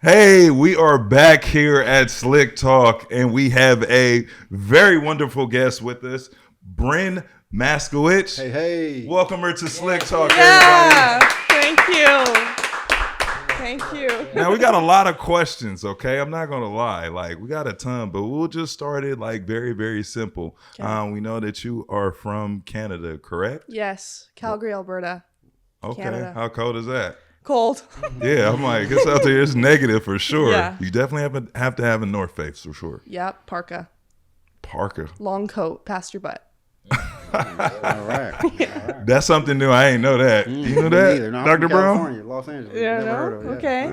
Hey, we are back here at SLiC Talk, and we have a very wonderful guest with us, Brynn Masikewich. Hey. Welcome her to SLiC Talk, Yeah, everybody. thank you. Now, we got a lot of questions, okay? I'm not going to lie. We got a ton, but we'll just start it, very, very simple. Okay. We know that you are from Canada, correct? Yes, Calgary, Alberta. Okay. Canada. How cold is that? Cold. Yeah, I'm like, it's out there. It's negative for sure. Yeah. You definitely have to have a North Face for sure. Yep, parka. Parka. Long coat, past your butt. All right. That's something new. I ain't know that. You know that, No, I'm Dr. from Brown? California, Los Angeles. Yeah, Never heard of it. okay.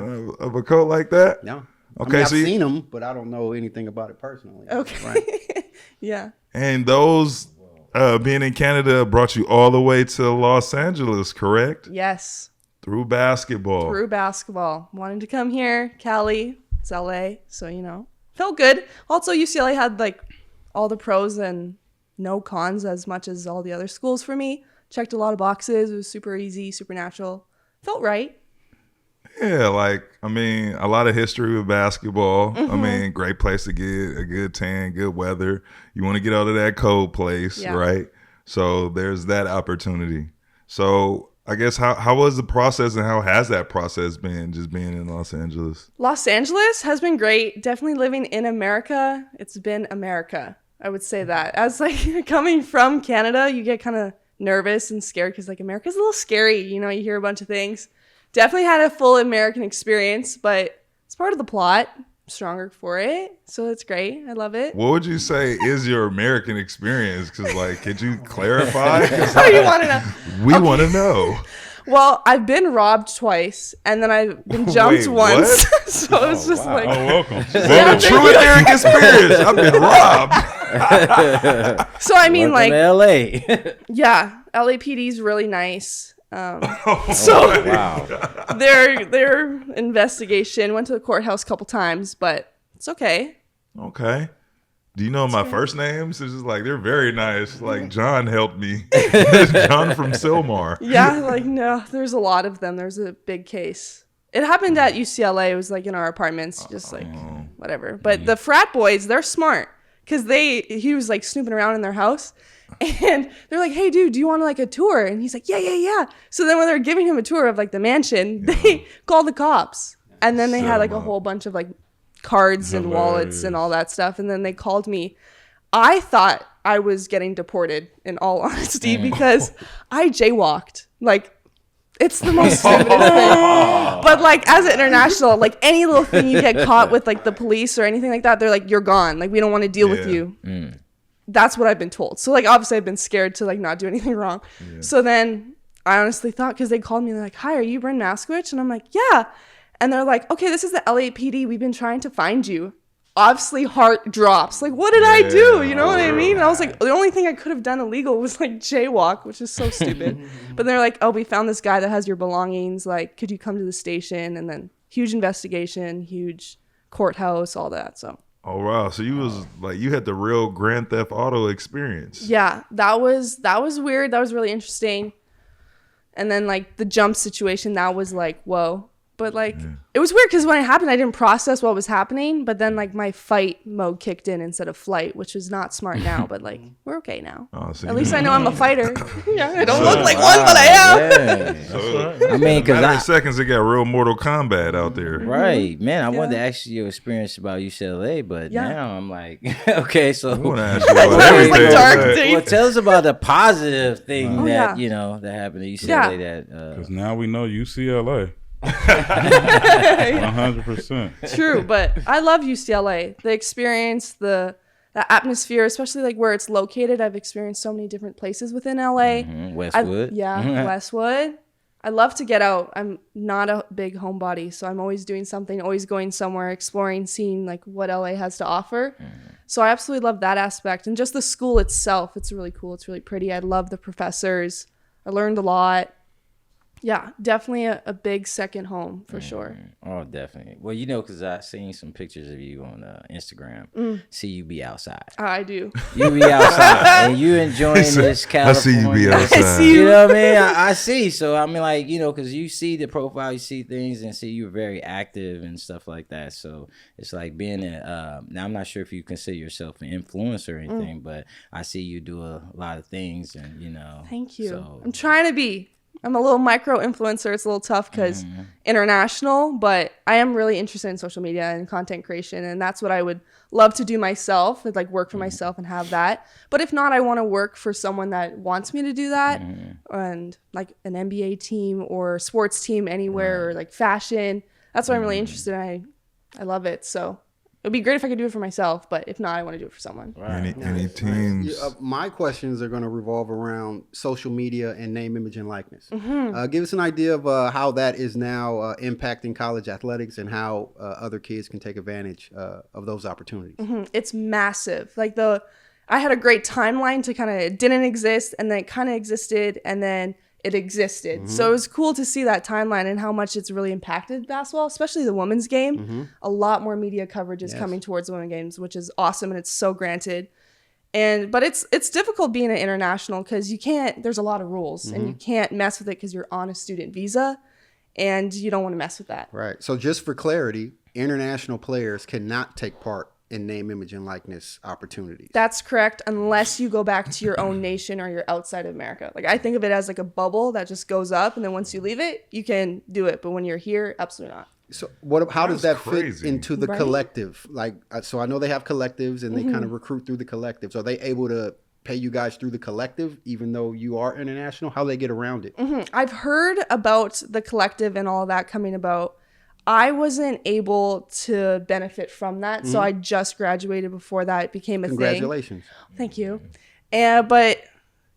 Of a coat like that? No. Okay, I've so seen them, but I don't know anything about it personally. Okay. Right. Yeah. And those being in Canada brought you all the way to Los Angeles, correct? Yes. Through basketball. Through basketball. Wanted to come here. Cali. It's LA. So, felt good. Also, UCLA had all the pros and no cons as much as all the other schools for me. Checked a lot of boxes. It was super easy, super natural. Felt right. Yeah, a lot of history with basketball. Mm-hmm. Great place to get a good tan, good weather. You want to get out of that cold place, right? So there's that opportunity. So I guess how was the process and how has that process been just being in Los Angeles? Los Angeles has been great. Definitely living in America. It's been America. I would say that. As coming from Canada, you get kind of nervous and scared because America's a little scary. You hear a bunch of things. Definitely had a full American experience, but it's part of the plot. I'm stronger for it. So it's great. I love it. What would you say is your American experience? Because could you clarify? Oh, you want to know? We want to know. Well, I've been robbed twice, and then I've been jumped Wait, once. So it's just Oh, welcome. Well, the true American experience. I've been robbed. So I mean, Welcome to LA. yeah, LAPD is really nice. Wow. Their investigation went to the courthouse a couple times, but it's okay. Okay. Do you know my first names? It's just they're very nice. John helped me. John from Silmar. Yeah, no, there's a lot of them. There's a big case. It happened at UCLA. It was in our apartments, just whatever. But the frat boys, they're smart because he was snooping around in their house. And they're like, hey, dude, do you want a tour? And he's like, yeah. So then when they're giving him a tour of the mansion, they called the cops. And then they had a whole bunch of cards and wallets and all that stuff. And then they called me. I thought I was getting deported, in all honesty, because I jaywalked. It's the most stupidest thing. But as an international, any little thing you get caught with the police or anything like that, they're like, you're gone. We don't want to deal with you. That's what I've been told. So obviously I've been scared to not do anything wrong. Yeah. So then I honestly thought, because they called me, they're like, hi, are you Brynn Masikewich? And I'm like, yeah. And they're like, okay, this is the LAPD. We've been trying to find you. Obviously heart drops. What did I do? You know what I mean? And I was like, the only thing I could have done illegal was jaywalk, which is so stupid. But they're like, oh, we found this guy that has your belongings. Could you come to the station? And then huge investigation, huge courthouse, all that. So. Oh wow! So you was you had the real Grand Theft Auto experience. Yeah, that was weird. That was really interesting. And then the jump situation, that was whoa. But it was weird because when it happened, I didn't process what was happening. But then my fight mode kicked in instead of flight, which is not smart now. But we're okay now. Oh, so at least I know I'm a fighter. Yeah, I don't look like one, but I am. Yeah. So, because seconds it got real Mortal Kombat out there. Right, man. I wanted to ask you your experience about UCLA, but now I'm okay. So I want to ask you about everything. dark deep. Well, tell us about the positive thing that that happened at UCLA. Because now we know UCLA. 100%. True, but I love UCLA. The experience, the atmosphere, especially where it's located. I've experienced so many different places within LA. Westwood. Westwood. I love to get out. I'm not a big homebody, so I'm always doing something, always going somewhere, exploring, seeing what LA has to offer. So I absolutely love that aspect. And just the school itself, it's really cool. It's really pretty. I love the professors. I learned a lot. Yeah, definitely a big second home for sure. Oh, definitely. Well, because I seen some pictures of you on Instagram. See you be outside. I do. You be outside and you enjoying this California. I see you be outside. I see You know what I mean? I see. So I mean, like, because you see the profile, you see things, and see you're very active and stuff like that. So it's like being now I'm not sure if you consider yourself an influencer or anything, but I see you do a lot of things, and Thank you. So, I'm trying to be. I'm a little micro influencer. It's a little tough because international, but I am really interested in social media and content creation, and that's what I would love to do myself, like work for myself and have that. But if not, I want to work for someone that wants me to do that, and like an NBA team or sports team anywhere, or like fashion. That's what I'm really interested in. I love it. So it'd be great if I could do it for myself, but if not, I want to do it for someone. Any teams? My questions are going to revolve around social media and name, image, and likeness. Give us an idea of how that is now impacting college athletics and how other kids can take advantage of those opportunities. It's massive. Like I had a great timeline to kind of, it didn't exist, and then it kind of existed, and then it existed. So it was cool to see that timeline and how much it's really impacted basketball, especially the women's game. A lot more media coverage is coming towards women's games, which is awesome, and it's so granted. But it's difficult being an international because there's a lot of rules, and you can't mess with it because you're on a student visa, and you don't want to mess with that. Right. So just for clarity, international players cannot take part in name, image, and likeness opportunities. That's correct, unless you go back to your own nation or you're outside of America. Like, I think of it as like a bubble that just goes up, and then once you leave it, you can do it. But when you're here, absolutely not. So how does that fit crazy. into the collective? Like, so I know they have collectives, and they kind of recruit through the collectives. Are they able to pay you guys through the collective, even though you are international? How do they get around it? I've heard about the collective and all of that coming about. I wasn't able to benefit from that, so I just graduated before that became a thing. Congratulations. Thank you. But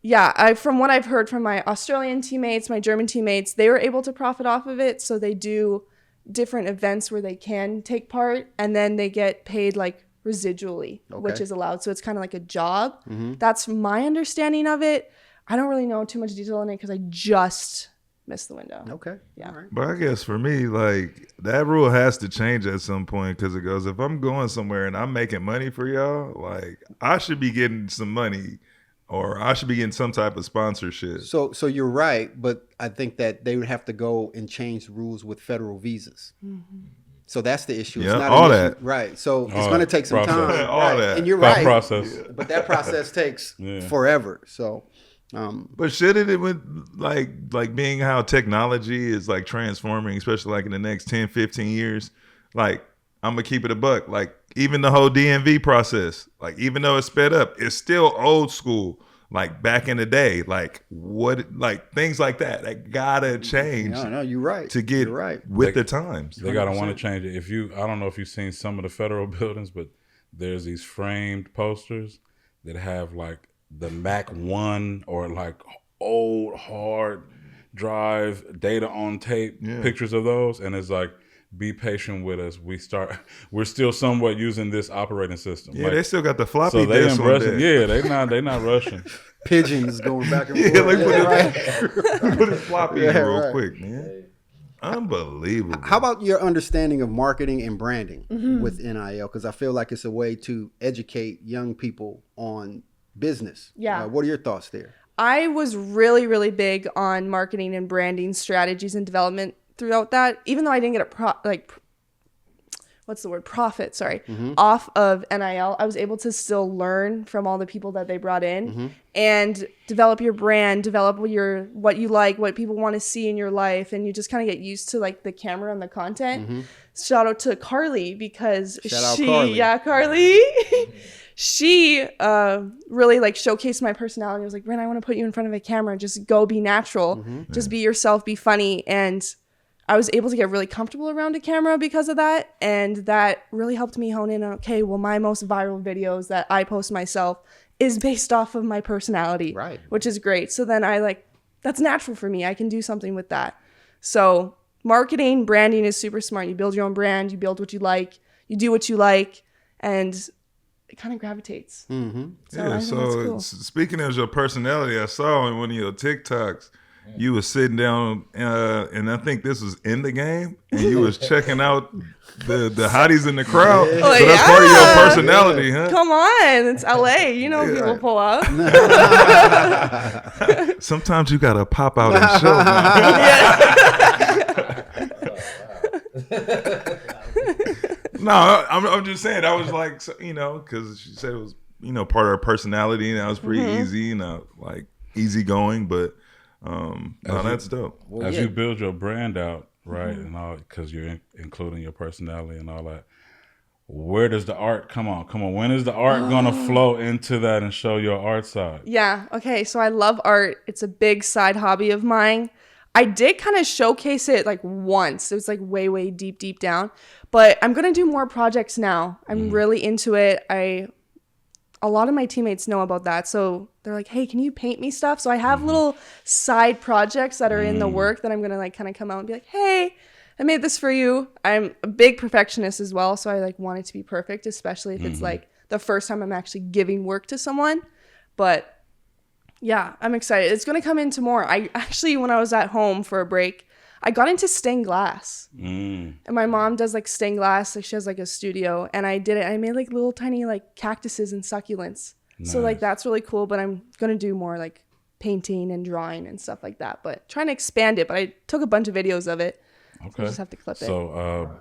yeah, from what I've heard from my Australian teammates, my German teammates, they were able to profit off of it. So they do different events where they can take part, and then they get paid like residually, which is allowed. So it's kind of like a job. That's my understanding of it. I don't really know too much detail on it because I just missed the window. Okay. Yeah. All right. But I guess for me, like, that rule has to change at some point, because it goes, if I'm going somewhere and I'm making money for y'all, like, I should be getting some money, or I should be getting some type of sponsorship. So you're right, but I think that they would have to go and change the rules with federal visas. So that's the issue. Yeah, it's not all an issue. that. Right. So it's going to take some process. time. All right. that. And you're That right. process. But that process takes forever. So But shouldn't it, with like being how technology is like transforming, especially like in the next 10, 15 years, like, I'm gonna keep it a buck. Like, even the whole DMV process, like, even though it's sped up, it's still old school. Like, back in the day, like, things like that gotta change. No, you're right. To get with the times. They gotta want to change it. I don't know if you've seen some of the federal buildings, but there's these framed posters that have like the Mac 1 or like old hard drive data on tape pictures of those, and it's like, be patient with us. We're still somewhat using this operating system. Yeah, like, they still got the floppy so they disk on rushing. there. Yeah, they not rushing. Pigeons going back and forth. Yeah, like put it floppy in real right. quick, man. Unbelievable. How about your understanding of marketing and branding with NIL? Because I feel like it's a way to educate young people on business. Yeah. What are your thoughts there? I was really, really big on marketing and branding strategies and development throughout that, even though I didn't get profit, off of NIL. I was able to still learn from all the people that they brought in and develop your brand, develop what you like, what people want to see in your life. And you just kind of get used to like the camera and the content. Shout out to Carly, because Carly. She really like showcased my personality. I was like, Brynn, I want to put you in front of a camera. Just go be natural. Just be yourself, be funny. And I was able to get really comfortable around a camera because of that. And that really helped me hone in on, okay, well, my most viral videos that I post myself is based off of my personality, right? Which is great. So then that's natural for me. I can do something with that. So marketing, branding is super smart. You build your own brand, you build what you like, you do what you like, and it kind of gravitates. So, speaking of your personality, I saw in one of your TikToks, you was sitting down, and I think this was in the game, and you was checking out the hotties in the crowd. Oh, So that's part of your personality, huh? Come on, it's LA. You know people pull up. Sometimes you gotta pop out and show. No, I'm just saying. I was like, because she said it was, part of her personality, and that was pretty easy, like easygoing. But that's dope. Well, As yeah. you build your brand out, right, and all, because you're including your personality and all that. Where does the art come on? When is the art gonna flow into that and show your art side? Yeah. Okay. So I love art. It's a big side hobby of mine. I did kind of showcase it like once. It was like way, way deep down. But I'm going to do more projects now. I'm really into it. A lot of my teammates know about that. So they're like, hey, can you paint me stuff? So I have little side projects that are in the work that I'm going to like kind of come out and be like, hey, I made this for you. I'm a big perfectionist as well. So I like want it to be perfect, especially if it's like the first time I'm actually giving work to someone. But yeah, I'm excited. It's going to come into more. I actually, when I was at home for a break, I got into stained glass. And my mom does like stained glass. Like she has like a studio, and I did it. I made like little tiny like cactuses and succulents. Nice. So like that's really cool, but I'm going to do more like painting and drawing and stuff like that, but trying to expand it. But I took a bunch of videos of it. Okay. So I just have to clip it. So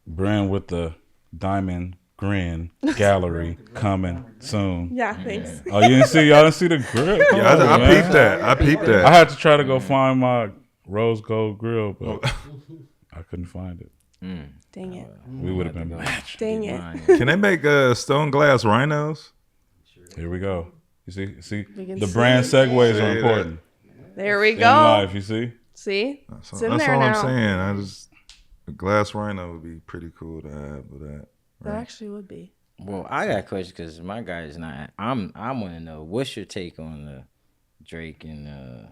Brynn with the diamond grin gallery coming soon. Yeah, thanks. Oh, y'all didn't see the grill? I peeped that. I had to try to go find my rose gold grill, but I couldn't find it. Dang it. We would have been matched. Dang it. Can they make stone glass rhinos? Here we go. You see can the see brand it. segues are important. There we In go. life, you see? See? That's It's in all there I'm now. saying. A glass rhino would be pretty cool to have with that. That actually would be. Well, I got a question because my guy is not. I want to know what's your take on the Drake and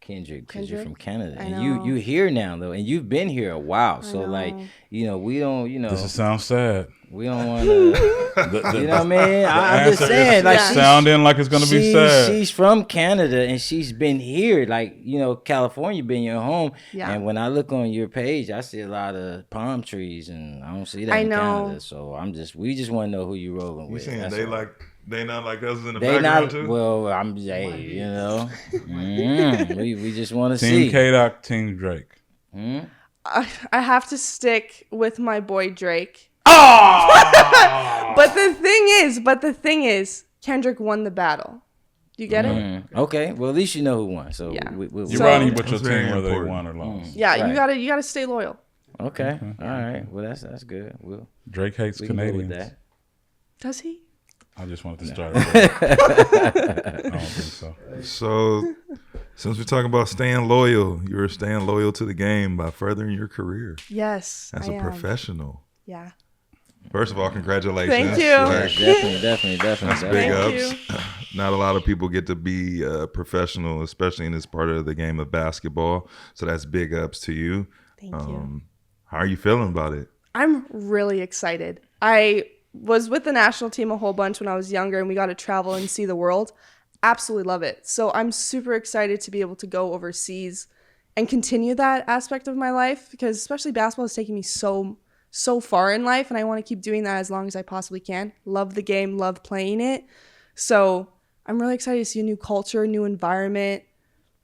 Kendrick, because you're from Canada I and know. you here now though, and you've been here a while. So like, we don't, This sounds sad. we don't want to. You know what I mean? I'm just saying, like, she's sounding like it's gonna be sad. She's from Canada and she's been here, like, California been your home. Yeah. And when I look on your page, I see a lot of palm trees, and I don't see that I in know. Canada. So we just want to know who you rolling You with. saying That's all. they not like us in the They background not too? well. We just want to Team see. K-Dot, Team Drake. I have to stick with my boy Drake. Oh! But the thing is, Kendrick won the battle. Do you get it? Okay, well at least you know who won. So Yeah. You're So- riding with your That's very team whether they important. won or lost. Yeah, Right. you gotta stay loyal. Okay, all right. Well, that's good. Drake hates We can go with Canadians. that. Does he? I just wanted to start it there. I don't think so. So, since we're talking about staying loyal, you're staying loyal to the game by furthering your career Yes. as I a am. professional. Yeah. First of all, congratulations. Thank you. Like, Definitely. big Thank ups. Not a lot of people get to be professional, especially in this part of the game of basketball. So that's big ups to you. Thank you. How are you feeling about it? I'm really excited. I was with the national team a whole bunch when I was younger, and we got to travel and see the world. Absolutely love it. So I'm super excited to be able to go overseas and continue that aspect of my life, because especially basketball has taken me so far in life, and I want to keep doing that as long as I possibly can. Love the game, love playing it. So I'm really excited to see a new culture, new environment.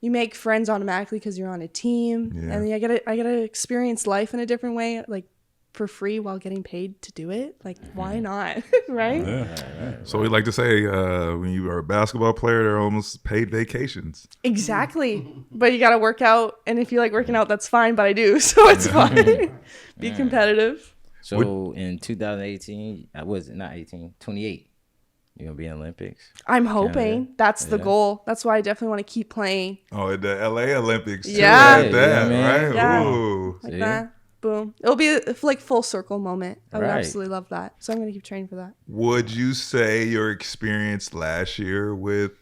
You make friends automatically because you're on a team, and then I get to experience life in a different way, like for free while getting paid to do it. Like, why not? Right? Yeah. So we like to say when you are a basketball player, they're almost paid vacations. Exactly. But you got to work out, and if you like working out, that's fine. But I do, so it's fine. Be competitive. So in 2018, was it not 18? 28. You're gonna be in the Olympics. I'm hoping Canada. that's the goal. That's why I definitely want to keep playing Oh, at the LA Olympics too. Yeah. At that, Yeah, man. right? Yeah. Ooh. like See? that. Boom. It'll be a like full circle moment. I would Right. absolutely love that. So I'm gonna keep training for that. Would you say your experience last year with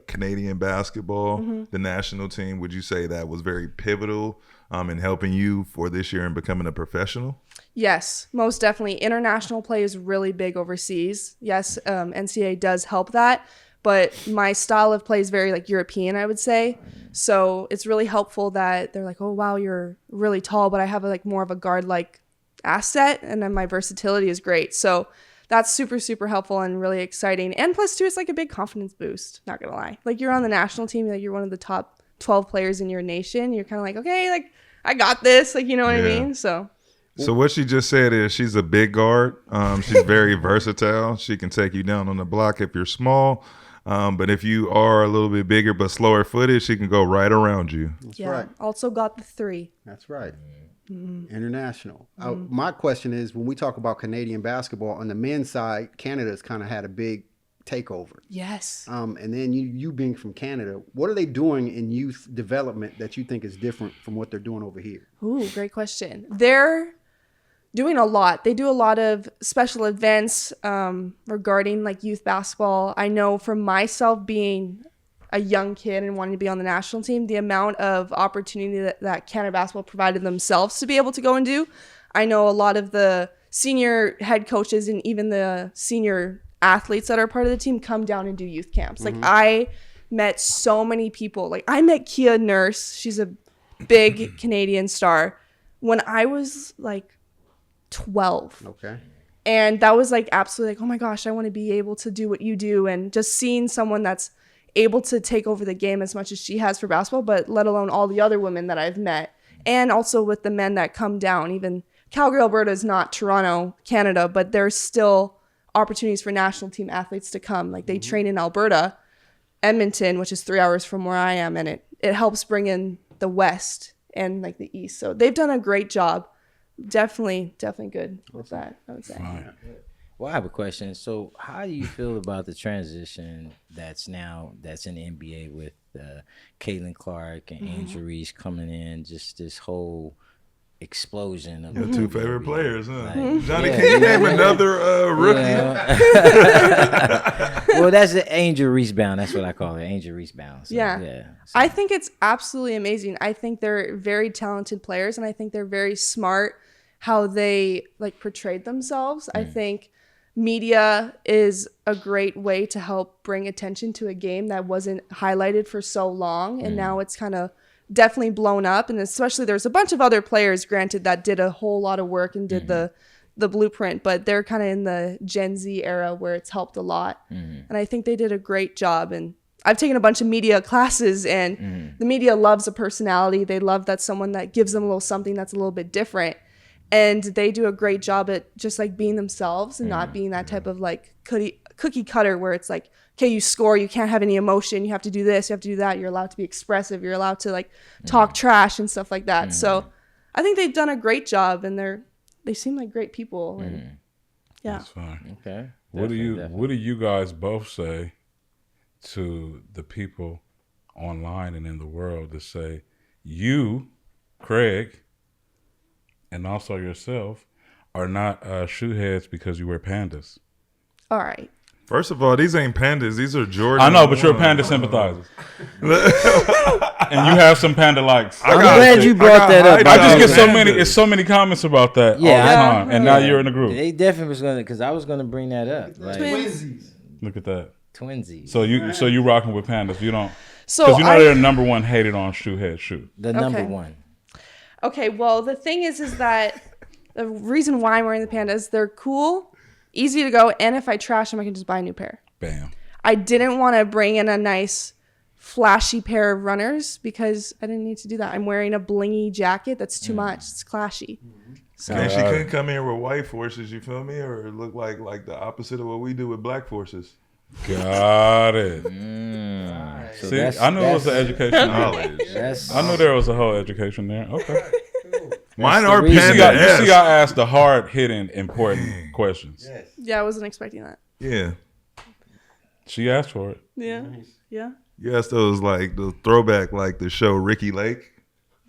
Canadian basketball, the national team, would you say that was very pivotal in helping you for this year and becoming a professional? Yes, most definitely. International play is really big overseas. Yes, NCAA does help that. but my style of play is very like European, I would say. So it's really helpful that they're like, oh wow, you're really tall, but I have like more of a guard like asset, and then my versatility is great. So that's super, super helpful and really exciting. And plus two, it's like a big confidence boost, not gonna lie. Like you're on the national team, like you're one of the top 12 players in your nation. You're kind of like, okay, like I got this, like, you know what I mean? So what she just said is she's a big guard. She's very versatile. She can take you down on the block if you're small. But if you are a little bit bigger but slower footed, she can go right around you. That's yeah, right. also got the 3. That's right. International. My question is, when we talk about Canadian basketball on the men's side, Canada's kind of had a big takeover. Yes. And then you being from Canada, what are they doing in youth development that you think is different from what they're doing over here? Ooh, great question. They're doing a lot. They do a lot of special events regarding like youth basketball. I know from myself being a young kid and wanting to be on the national team, the amount of opportunity that Canada basketball provided themselves to be able to go and do. I know a lot of the senior head coaches and even the senior athletes that are part of the team come down and do youth camps. Like I met so many people. Like I met Kia Nurse. She's a big Canadian star when I was like 12. Okay. And that was like absolutely like, oh my gosh, I want to be able to do what you do. And just seeing someone that's able to take over the game as much as she has for basketball, but let alone all the other women that I've met. And also with the men that come down. Even Calgary, Alberta is not Toronto, Canada, but there's still opportunities for national team athletes to come. Like they train in Alberta, Edmonton, which is 3 hours from where I am. And it helps bring in the West and like the East. So they've done a great job. Definitely good with that, I would say. Well, I have a question. So, how do you feel about the transition that's in the NBA with Caitlin Clark and Angel Reese coming in? Just this whole explosion of Your two favorite players, huh? Like, Johnny, can you name another rookie? Well, that's the Angel Reese bound. That's what I call it, Angel Reese bound. So, Yeah. So. I think it's absolutely amazing. I think they're very talented players, and I think they're very smart how they like portrayed themselves. I think media is a great way to help bring attention to a game that wasn't highlighted for so long, and now it's kind of definitely blown up. And especially there's a bunch of other players, granted, that did a whole lot of work and did the blueprint, but they're kind of in the Gen Z era where it's helped a lot. And I think they did a great job. And I've taken a bunch of media classes, and the media loves a personality. They love that someone that gives them a little something that's a little bit different. And they do a great job at just like being themselves and not being that type of like cookie cutter where it's like, okay, you score, you can't have any emotion, you have to do this, you have to do that, you're allowed to be expressive, you're allowed to like talk trash and stuff like that. So I think they've done a great job, and they seem like great people. And yeah. That's fine. Okay. What do you guys both say to the people online and in the world that say you, Craig, and also yourself, are not shoe heads because you wear pandas? All right. First of all, these ain't pandas. These are Jordan. I know, but you're a panda sympathizer. And you have some panda likes. I'm glad you brought that up. I just get so many comments about that all the time. And now you're in the group. They definitely was gonna, because I was gonna bring that up. Like, Look at that. Twinsies. So you rocking with pandas. You don't, So because you know they're number one hated on shoe. The number one. Okay, well, the thing is that the reason why I'm wearing the pandas, they're cool, easy to go, and if I trash them, I can just buy a new pair. Bam. I didn't want to bring in a nice, flashy pair of runners because I didn't need to do that. I'm wearing a blingy jacket. That's too much. It's clashy. So And she couldn't come here with white forces, you feel me? Or look like the opposite of what we do with black forces. Got it. So See, I knew it was an education. Knowledge. I knew there was a whole education there. Okay. Mine are You see, I panda-esque. asked the hard-hitting, important questions. yeah, I wasn't expecting that. Yeah. She asked for it. Yeah. Yeah. Yes, those like the throwback, like the show Ricky Lake.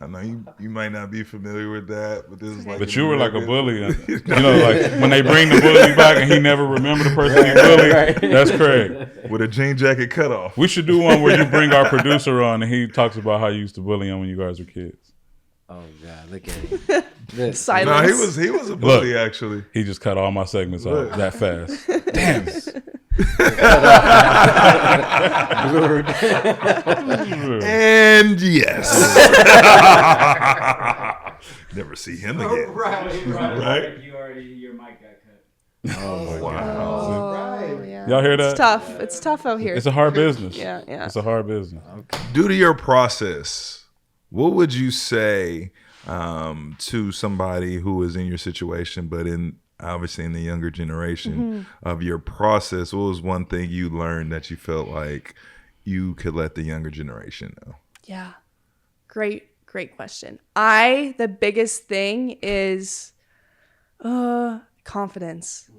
I know you might not be familiar with that, but this is like. But you were like a bully. And, you know, like when they bring the bully back and he never remembered the person he bullied. That's Craig. With a jean jacket cutoff. We should do one where you bring our producer on and he talks about how you used to bully him when you guys were kids. Oh God, look at him. Look. Silence. No, he was a bully actually. He just cut all my segments off that fast. Damn it. And yes. Never see him again. Right? Your mic got cut. Oh, Oh, yeah. Y'all hear that? It's tough. It's tough out here. It's a hard business. Yeah. It's a hard business. Due to your process, what would you say to somebody who is in your situation, but obviously in the younger generation of your process? What was one thing you learned that you felt like you could let the younger generation know? Yeah. Great question. The biggest thing is confidence.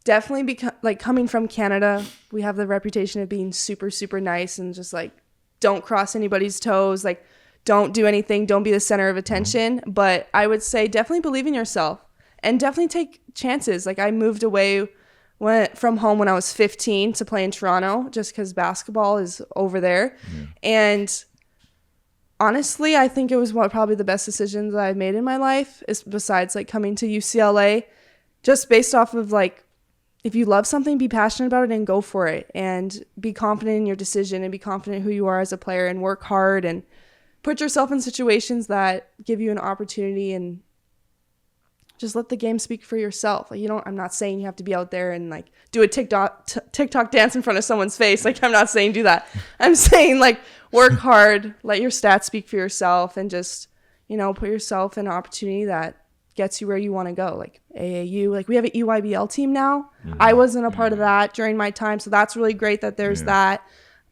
Definitely coming from Canada, we have the reputation of being super, super nice and just like, don't cross anybody's toes. Like, don't do anything. Don't be the center of attention. But I would say definitely believe in yourself and definitely take chances. Like, I moved away from home when I was 15 to play in Toronto just because basketball is over there. And honestly, I think it was probably the best decisions that I've made in my life, is besides like coming to UCLA, just based off of like, if you love something, be passionate about it and go for it, and be confident in your decision and be confident who you are as a player, and work hard and put yourself in situations that give you an opportunity, and just let the game speak for yourself. Like, I'm not saying you have to be out there and like do a TikTok dance in front of someone's face. Like, I'm not saying do that. I'm saying like work hard, let your stats speak for yourself, and just, put yourself in an opportunity that gets you where you want to go. Like AAU, like we have an EYBL team now. I wasn't a part of that during my time, so that's really great that there's that.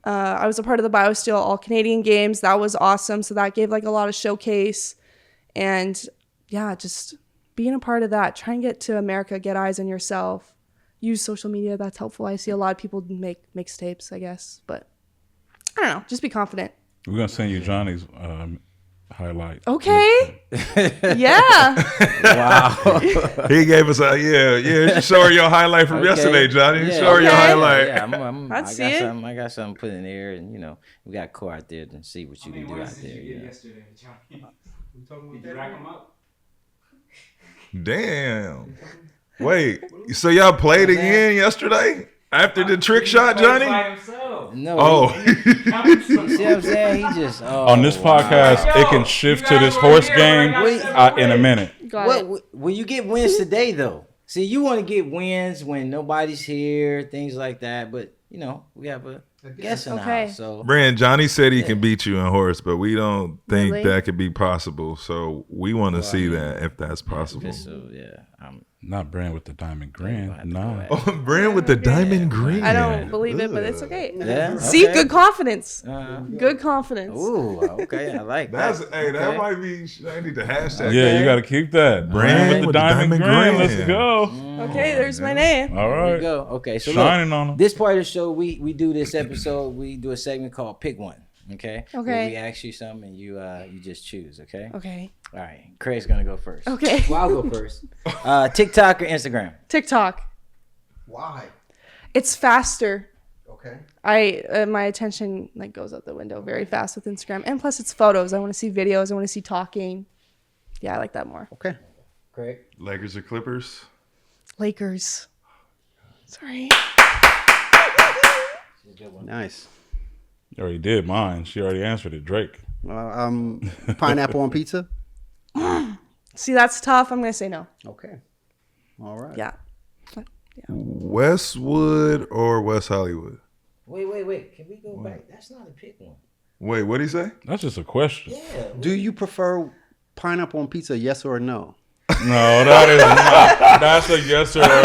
I was a part of the BioSteel All Canadian Games. That was awesome. So that gave like a lot of showcase, and yeah, just being a part of that. Try and get to America, get eyes on yourself, use social media. That's helpful. I see a lot of people make mixtapes, I guess, but I don't know. Just be confident. We're gonna send you Johnny's highlight. Okay. Yeah. Wow. He gave us show her your highlight from yesterday, Johnny. Yeah. Show her your highlight. Yeah, I got something put in there, and we got Core out there to see what you can do out there. Yesterday, Johnny. Did you rack them up? Damn. Wait, so y'all played again yesterday after the trick shot, Johnny? No. Oh. You see what I'm saying? He just On this podcast, it can shift to this horse game in a minute. When you get wins today, though, see, you want to get wins when nobody's here, things like that. But we have a guest in the house. So Brynn, Johnny said he can beat you in horse, but we don't think Really? that could be possible. So we want to see that if that's possible. So Not Brynn with the diamond grin. No. Oh, Brynn with the diamond green. I don't believe it, but it's okay. Yeah. See, Okay. good confidence. Uh, Good confidence. Ooh, okay, I like That's that. that might be. I need the hashtag. Yeah, you got to keep that. Brynn with the diamond grin. Let's go. Okay, there's my name. All There we right. go. Okay, so Shining look, on him. this part of the show, we do this episode. We do a segment called Pick One. Okay. Okay. Where we ask you something and you just choose. Okay. Okay. All right. Craig's gonna go first. Okay. Well, I'll go first. TikTok or Instagram? TikTok. Why? It's faster. Okay. My attention like goes out the window very fast with Instagram, and plus it's photos. I want to see videos. I want to see talking. Yeah, I like that more. Okay. Craig. Lakers or Clippers? Lakers. Sorry. Nice. You already did mine. She already answered it. Drake. Pineapple on pizza. See, that's tough. I'm gonna say no. Okay. All right. Yeah. Westwood or West Hollywood? Wait. Can we go back? That's not a pick one. Wait, what did he say? That's just a question. Yeah. Do you prefer pineapple on pizza? Yes or no? No, that is not. That's a yes or a no.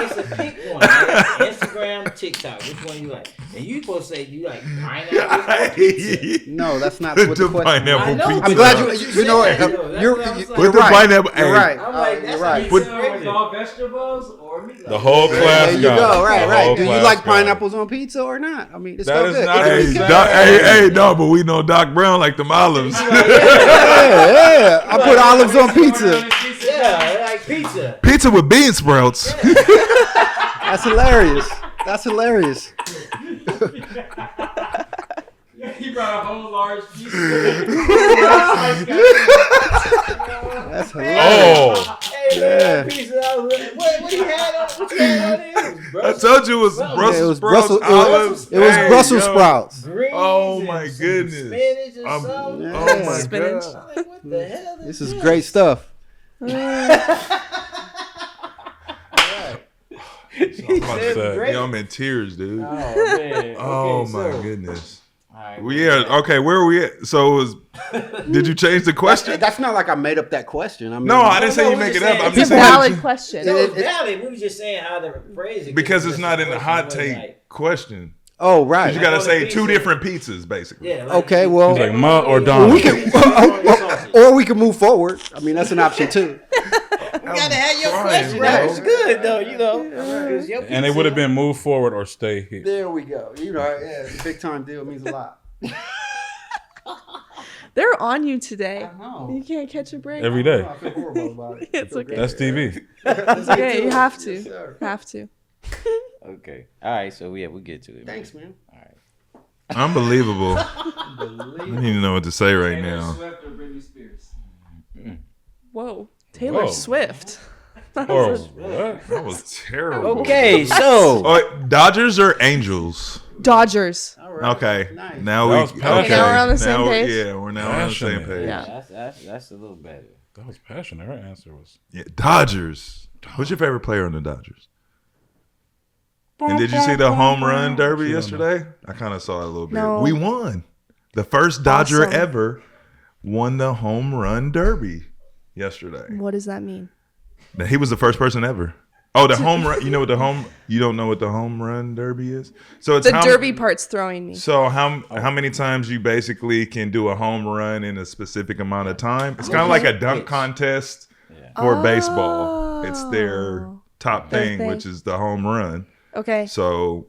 It's a pick one. Right? Instagram, TikTok. Which one you like? And you supposed to say you like pineapple or pizza. No, that's not what the The question. pineapple I know, pizza. I'm glad you know said that, what though. That's you're what I was like. With you're the right. pineapple, You're hey. right. I'm like, that's You're right. pizza Put- with all vegetables or meat. The whole class There you got go. it. Right, The right. whole Do you class like got it. pineapples on pizza or not? I mean, it's That so is good. not Hey, the same. no, but we know Doc Brown like them olives. yeah. I put olives on pizza. Yeah, like pizza. Pizza with bean sprouts. That's hilarious. That's hilarious. He brought a whole large piece. That's hilarious. Oh, Yeah. Yeah. What you had on? What you had on there? I told you it was Brussels sprouts, olives. It was Hey, Brussels yo. sprouts. Greens Oh and my some goodness. Spinach and I'm- something. Yeah. Oh my Spinach. god. I'm like, what the hell? This is great stuff. I'm about to say, Great. yo, I'm in tears, dude. Oh man. Oh Okay, my so- goodness. All right, Well, yeah. Okay, where are we at? So, did you change the question? That's not like I made up that question. I mean, No, I didn't say no, you we make it just up. saying I'm It's just a saying valid question. No, it's valid. We were just saying how to phrase it. because it's just not the in the question hot wasn't take like- question. Oh, right. You got to on the say pizza. two different pizzas, basically. Yeah. Like, Okay, well, He's like Ma or we Donald. can, or we can move forward. I mean, that's an option too. You gotta have your crying, question. bro. That was good though, you know. 'Cause your And it would have been move forward or stay here. There we go. You know, yeah, it's a big time deal. It means a lot. They're on you today. know. You can't catch a break. Every day. I feel horrible about it. It's okay. That's TV. It's okay. You have to. Yes, sir. Have to. Okay. All right. So we get to it. Thanks, man. All right. Unbelievable. I don't even know what to say right Taylor now. Swift or Britney Spears? Whoa. Taylor Whoa. Swift. Or what? That was terrible. Okay. So Oh, Dodgers or Angels? Dodgers. All right. Okay. Nice. Now That was we. passionate. Okay. Now we're on the same Now page? Yeah, we're now on the same Passionate. page. Yeah. that's a little better. That was passionate. Her answer was. Yeah, Dodgers. What's your favorite player on the Dodgers? And did you see the home run derby yesterday? I kind of saw it a little bit. No. We won. The first Dodger Awesome. ever won the home run derby yesterday. What does that mean? Now, he was the first person ever. Oh, the home run. You know what the home? You don't know what the home run derby is? So it's The how, derby part's throwing me. So how many times you basically can do a home run in a specific amount of time? It's kind of like a dunk contest for baseball. It's their top Their thing, thing. which is the home run. Okay. So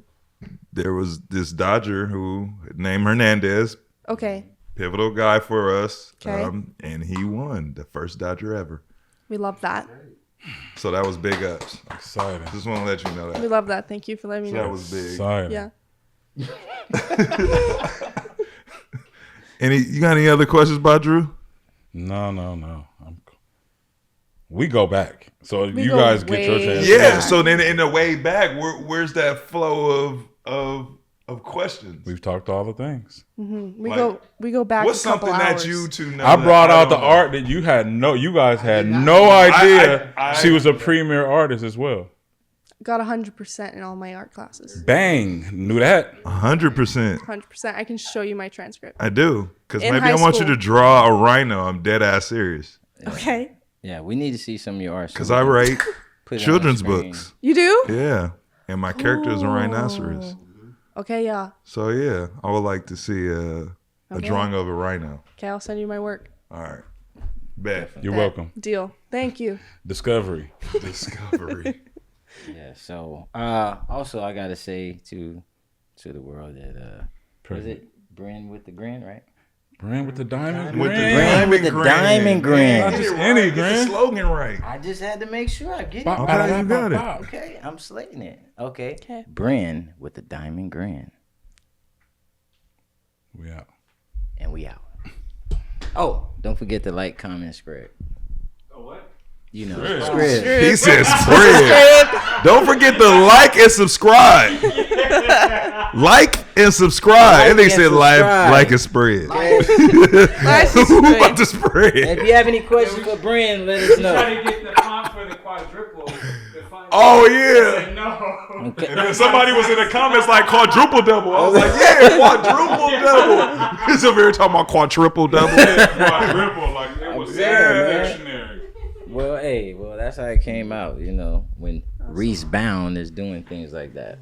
there was this Dodger who named Hernandez, Okay. pivotal guy for us, Okay. and he won the first Dodger ever. We love that. So that was big ups. Exciting. Just want to let you know We that. love that. Thank you for letting me So know. that was big. Exciting. Yeah. You got any other questions about Drew? No. We go back. So We you go guys get your way chance. Yeah. So then in the way back, where's that flow of questions? We've talked all the things. We Like, we go back What's a couple something hours. that you two know? I brought that out the don't know? art that you guys had no idea I- she was a premier artist as well. got 100% in all my art classes. Bang. Knew that. 100%. 100%. I can show you my transcript. I do. Because In maybe high I want you school. to draw a rhino. I'm dead ass serious. Okay. Yeah, we need to see some of your art. so Because we I can write put it on children's the screen. books. You do? Yeah. And my character is a rhinoceros. Okay, yeah. So yeah, I would like to see a Okay. drawing of a rhino. Okay, I'll send you my work. All right. Bet. You're Bet. welcome. Deal. Thank you. Discovery. Discovery. Yeah. So also I gotta say to the world that was it Brynn with the grin, right? Brand with the diamond With the grin. Brand with the diamond grin. Not just Get it any right. Get the grin. slogan right. I just had to make sure I get it. Bop, Okay, bop, you bop, got it. bop. Okay, I'm slating it. Okay. Okay. Brynn with the diamond grin. We out. And we out. Oh, don't forget to like, comment, spread. Oh, what? You know, Spread. spread. He says spread. Don't forget to like and subscribe. Like and subscribe. And they and said subscribe. like and spread. Nice to Who about spread. to spread? If you have any questions for Brynn, let us know. Try to get the font for the quadruple. The font- Oh yeah. No. Okay. And then somebody was in the comments like quadruple double. I was like, yeah, quadruple double. He's over here talking about quadruple double. Quadruple, like it was saying, in the man. dictionary. Well, hey, that's how it came out, you know, when Reese Bound is doing things like that.